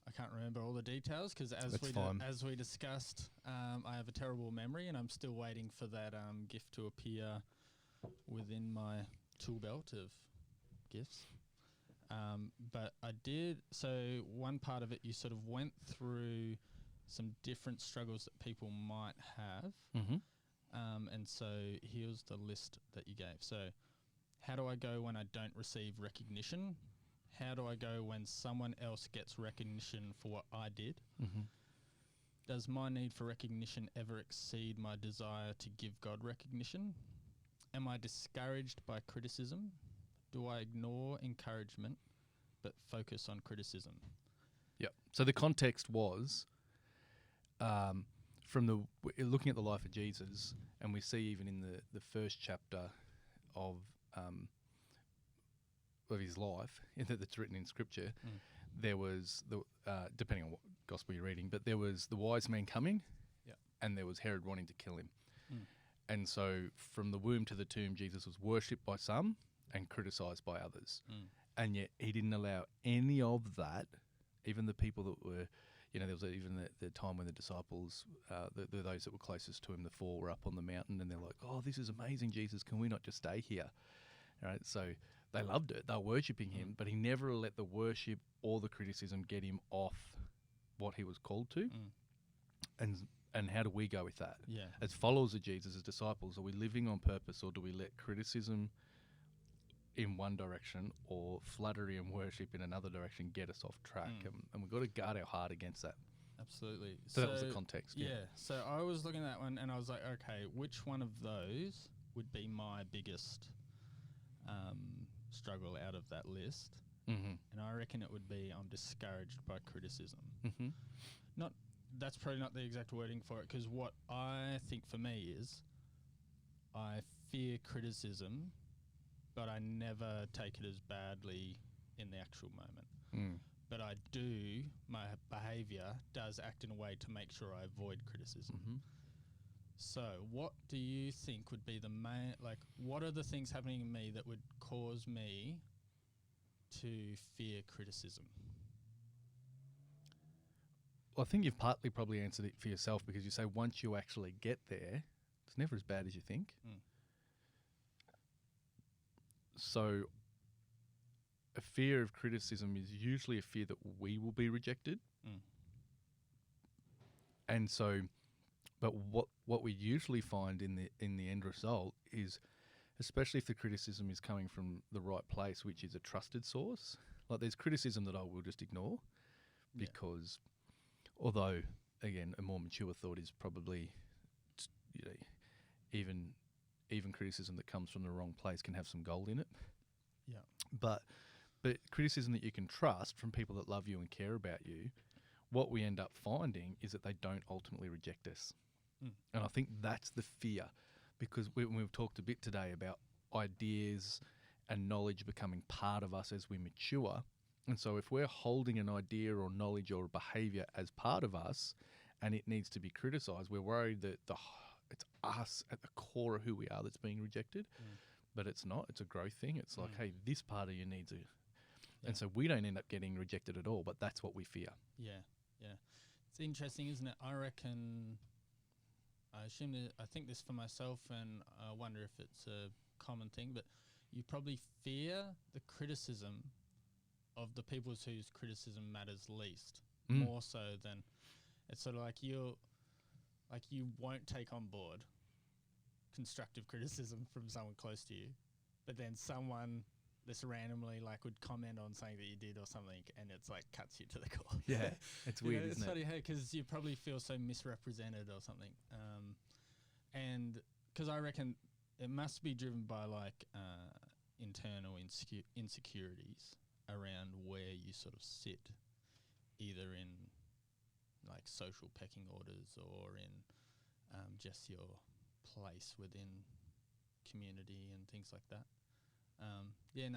I can't remember all the details because as we discussed, I have a terrible memory and I'm still waiting for that gift to appear within my tool belt of gifts. But I did, so one part of it, you sort of went through some different struggles that people might have. Mm-hmm. And so here's the list that you gave. So how do I go when I don't receive recognition? How do I go when someone else gets recognition for what I did? Mm-hmm. Does my need for recognition ever exceed my desire to give God recognition? Am I discouraged by criticism? Do I ignore encouragement but focus on criticism? Yep. So the context was from looking at the life of Jesus, and we see even in the first chapter of his life that's written in Scripture, there was depending on what gospel you're reading, but there was the wise man coming, and there was Herod wanting to kill him, and so from the womb to the tomb, Jesus was worshipped by some and criticised by others, and yet he didn't allow any of that. Even the people that were, there was even the time when the disciples, those that were closest to him, the four, were up on the mountain, and they're like, "Oh, this is amazing, Jesus. Can we not just stay here?" Right? So they loved it. They were worshipping him, but he never let the worship or the criticism get him off what he was called to. And how do we go with that? Yeah. As followers of Jesus, as disciples, are we living on purpose, or do we let criticism in one direction or flattery and worship in another direction get us off track. And we've got to guard our heart against that. Absolutely. So that was the context. Yeah. So I was looking at that one and I was like, okay, which one of those would be my biggest struggle out of that list? Mm-hmm. And I reckon it would be I'm discouraged by criticism. Mm-hmm. That's probably not the exact wording for it, because what I think for me is I fear criticism, but I never take it as badly in the actual moment. Mm. But I do, my behaviour does act in a way to make sure I avoid criticism. Mm-hmm. So what do you think would be the main, like, what are the things happening in me that would cause me to fear criticism? Well, I think you've partly probably answered it for yourself, because you say once you actually get there, it's never as bad as you think. Mm. So a fear of criticism is usually a fear that we will be rejected. Mm. And so, but what we usually find in the end result is, especially if the criticism is coming from the right place, which is a trusted source, like there's criticism that I will just ignore because, although again, a more mature thought is probably, you know, even criticism that comes from the wrong place can have some gold in it. Yeah. But criticism that you can trust from people that love you and care about you, what we end up finding is that they don't ultimately reject us. Mm. And I think that's the fear, because we've talked a bit today about ideas and knowledge becoming part of us as we mature. And so if we're holding an idea or knowledge or behaviour as part of us and it needs to be criticised, we're worried that it's us at the core of who we are that's being rejected. Mm. But it's not. It's a growth thing. It's like, hey, this part of you needs a... Yeah. And so we don't end up getting rejected at all, but that's what we fear. Yeah, yeah. It's interesting, isn't it? I reckon, I think this for myself, and I wonder if it's a common thing, but you probably fear the criticism of the people whose criticism matters least, more so than, it's sort of like you won't take on board constructive criticism from someone close to you, but then someone this randomly would comment on something that you did or something, and it's like cuts you to the core. Yeah, it's weird, isn't it? It's funny, hey, because you probably feel so misrepresented or something, and because I reckon it must be driven by internal insecurities around where you sort of sit, either in like social pecking orders or in just your place within community and things like that.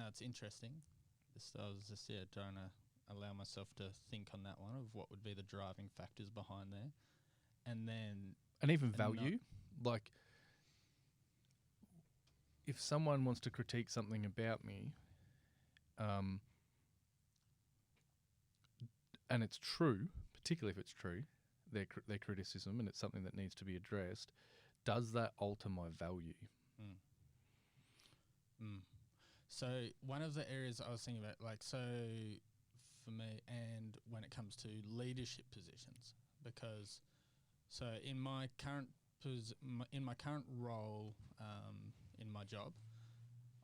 It's interesting. I was just trying to allow myself to think on that one of what would be the driving factors behind there, and even value. Like, if someone wants to critique something about me, and it's true, particularly if it's true, their criticism, and it's something that needs to be addressed, does that alter my value? So one of the areas I was thinking about, so for me, and when it comes to leadership positions, because in my current role in my job,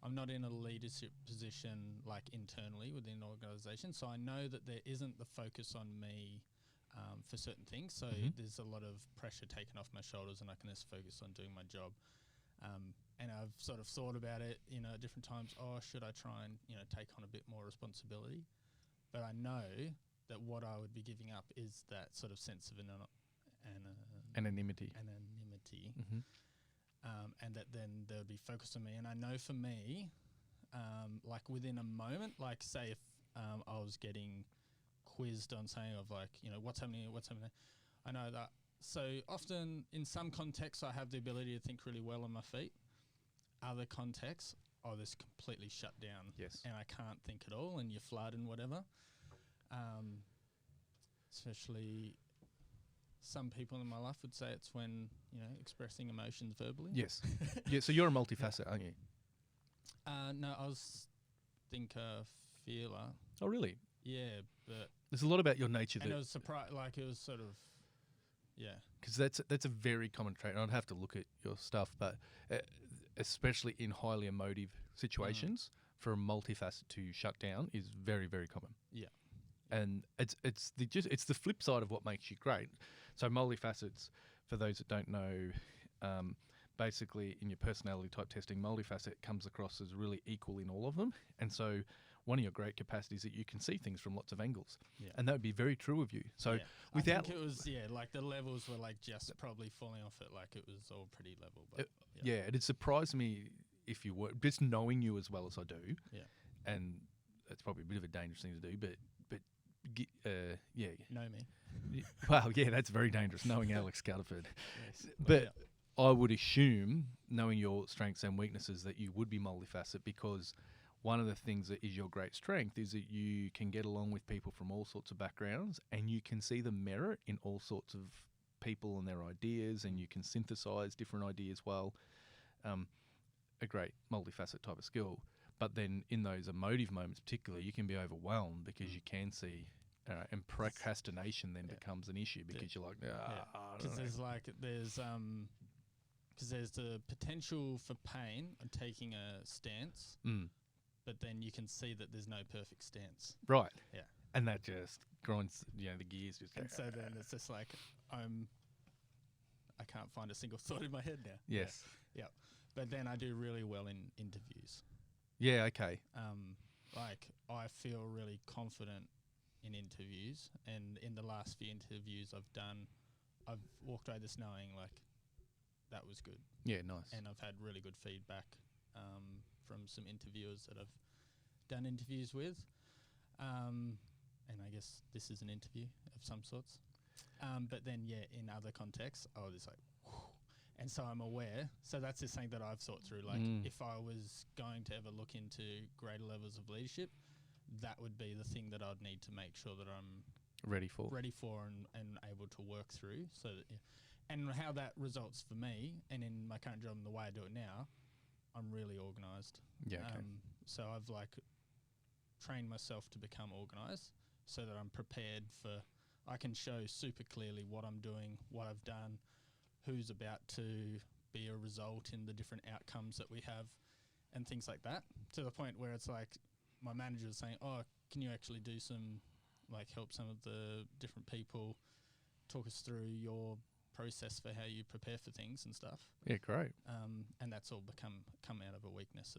I'm not in a leadership position internally within an organisation, so I know that there isn't the focus on me for certain things. So there's a lot of pressure taken off my shoulders, and I can just focus on doing my job. And I've sort of thought about it, at different times. Oh, should I try and take on a bit more responsibility? But I know that what I would be giving up is that sort of sense of anonymity. Mm-hmm. And that then there would be focused on me. And I know for me, within a moment, say if I was getting quizzed on saying of what's happening, I know that. So often in some contexts I have the ability to think really well on my feet. Other contexts, this completely shut down. Yes. And I can't think at all, and you're flood and whatever. Especially some people in my life would say it's when, expressing emotions verbally. Yes. Yeah, so you're a multifaceted, aren't you? No, I was thinker, feeler. Oh, really? Yeah, but... There's a lot about your nature and it was surprised, it was sort of... Yeah. Because that's a very common trait. And I'd have to look at your stuff, but especially in highly emotive situations, for a multifacet to shut down is very, very common. Yeah. And it's the flip side of what makes you great. So multifacets, for those that don't know, basically in your personality type testing, multifacet comes across as really equal in all of them. And so one of your great capacities is that you can see things from lots of angles. Yeah. And that would be very true of you. So yeah. without... I think it was, like the levels were like just probably falling off it, like it was all pretty level. But it'd surprise me if you were, just knowing you as well as I do. Yeah. And that's probably a bit of a dangerous thing to do, but Know me. Well, yeah, that's very dangerous, knowing Alex Scutterford. Yes. But I would assume, knowing your strengths and weaknesses, that you would be multifaceted, because one of the things that is your great strength is that you can get along with people from all sorts of backgrounds, and you can see the merit in all sorts of people and their ideas, and you can synthesize different ideas well. A great multifaceted type of skill. But then in those emotive moments particularly, you can be overwhelmed because you can see, and procrastination then becomes an issue because you're like, because there's the potential for pain on taking a stance, but then you can see that there's no perfect stance. Right. Yeah. And that just grinds, the gears just. And so then it's just like, I can't find a single thought in my head now. Yes. Yeah. But then I do really well in interviews. Yeah, okay. Like I feel really confident in interviews, and in the last few interviews I've done, I've walked away just knowing like that was good. Yeah, nice. And I've had really good feedback from some interviewers that I've done interviews with. And I guess this is an interview of some sorts. But then, in other contexts, I was just like, whew. And so I'm aware. So that's just something that I've thought through. Like, if I was going to ever look into greater levels of leadership, that would be the thing that I'd need to make sure that I'm ready for and able to work through. So that, and how that results for me, and in my current job and the way I do it now, I'm really organised. Yeah. Okay. So I've trained myself to become organised, so that I'm prepared for. I can show super clearly what I'm doing, what I've done, who's about to be a result in the different outcomes that we have, and things like that. To the point where it's like my manager is saying, "Oh, can you actually do some help some of the different people talk us through your process for how you prepare for things and stuff." Yeah, great. And that's all come out of a weakness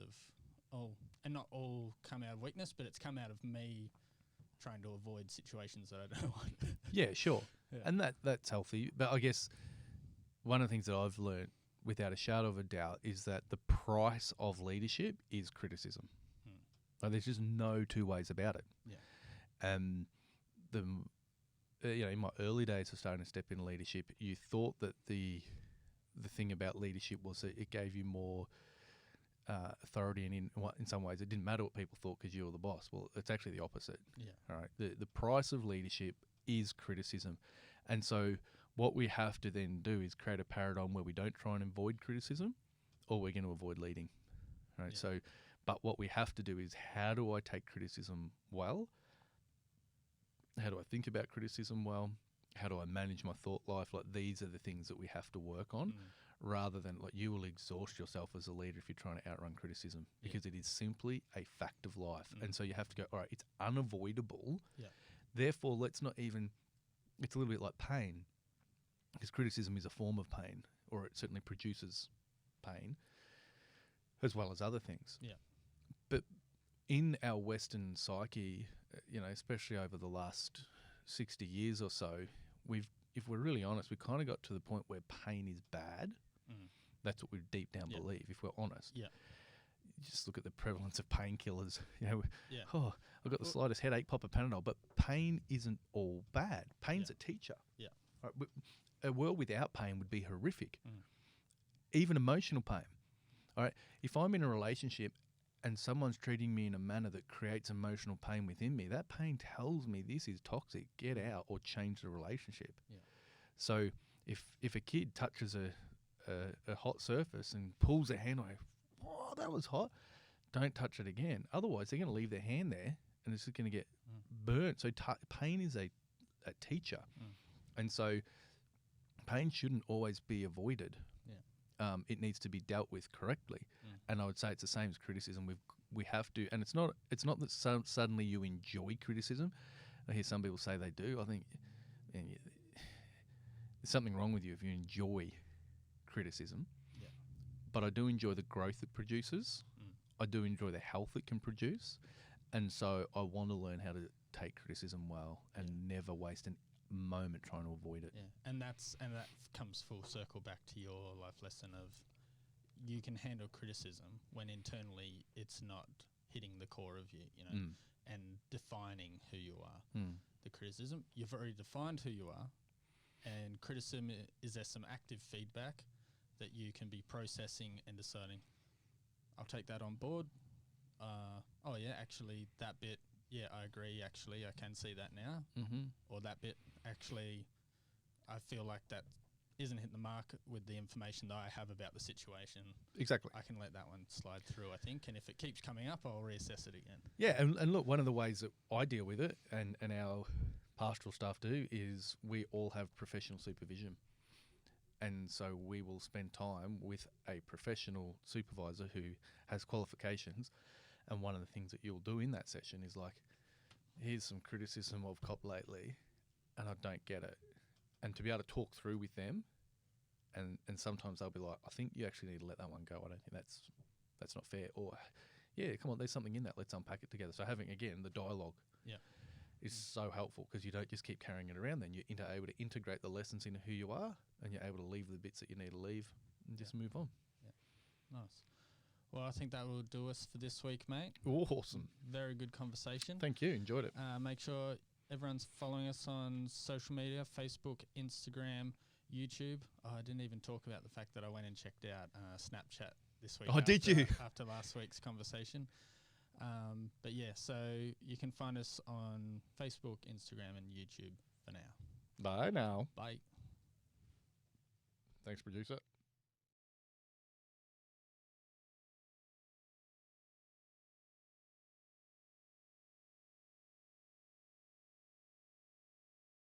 of, and not all come out of weakness, but it's come out of me trying to avoid situations that I don't want. Yeah, sure. Yeah. And that's healthy. But I guess one of the things that I've learned without a shadow of a doubt is that the price of leadership is criticism. Like, there's just no two ways about it. Yeah. In my early days of starting to step in leadership, you thought that the thing about leadership was that it gave you more authority, and in some ways it didn't matter what people thought because you were the boss. Well, it's actually the opposite. Yeah. All right. The price of leadership is criticism. And so what we have to then do is create a paradigm where we don't try and avoid criticism, or we're going to avoid leading. Right. Yeah. So, but what we have to do is, how do I take criticism well? How do I think about criticism well? How do I manage my thought life? Like, these are the things that we have to work on, rather than you will exhaust yourself as a leader if you're trying to outrun criticism, because it is simply a fact of life. And so you have to go, all right, it's unavoidable. Yeah. Therefore, let's not even, it's a little bit like pain, because criticism is a form of pain, or it certainly produces pain, as well as other things. Yeah. But in our Western psyche, especially over the last 60 years or so, if we're really honest, we kind of got to the point where pain is bad. That's what we deep down believe, if we're honest. Yeah. Just look at the prevalence of painkillers. Yeah. Oh, I've got the slightest headache, pop a Panadol. But pain isn't all bad. Pain's a teacher. Yeah. Right? A world without pain would be horrific. Even emotional pain. All right. If I'm in a relationship and someone's treating me in a manner that creates emotional pain within me, that pain tells me this is toxic. Get out or change the relationship. Yeah. So if a kid touches a hot surface and pulls their hand away, oh, that was hot, don't touch it again. Otherwise, they're going to leave their hand there and it's just going to get burnt. So pain is a teacher. And so pain shouldn't always be avoided. Yeah. it needs to be dealt with correctly. And I would say it's the same as criticism. We have to, and it's not that suddenly you enjoy criticism. I hear some people say they do. I think there's something wrong with you if you enjoy criticism. Yeah. But I do enjoy the growth it produces. I do enjoy the health it can produce. And so I want to learn how to take criticism well and never waste a moment trying to avoid it. Yeah, and that comes full circle back to your life lesson of you can handle criticism when internally it's not hitting the core of you, and defining who you are. The criticism, you've already defined who you are, and criticism, is there some active feedback that you can be processing and deciding, I'll take that on board. Oh yeah, actually that bit, yeah, I agree. Actually, I can see that now. Or that bit, actually, I feel like that isn't hitting the mark with the information that I have about the situation. Exactly. I can let that one slide through, I think. And if it keeps coming up, I'll reassess it again. Yeah, and look, one of the ways that I deal with it, and our pastoral staff do, is we all have professional supervision. And so we will spend time with a professional supervisor who has qualifications. And one of the things that you'll do in that session is like, here's some criticism of COP lately, and I don't get it. And to be able to talk through with them, and sometimes they'll be like, I think you actually need to let that one go. I don't think that's not fair. Or, yeah, come on, there's something in that. Let's unpack it together. So having, again, the dialogue is so helpful, because you don't just keep carrying it around. Then you're able to integrate the lessons into who you are, and you're able to leave the bits that you need to leave and just move on. Yeah. Nice. Well, I think that will do us for this week, mate. Awesome. Very good conversation. Thank you. Enjoyed it. Make sure everyone's following us on social media, Facebook, Instagram, YouTube. Oh, I didn't even talk about the fact that I went and checked out Snapchat this week. Oh, did you? After last week's conversation. But yeah, so you can find us on Facebook, Instagram, and YouTube for now. Bye now. Bye. Thanks, producer.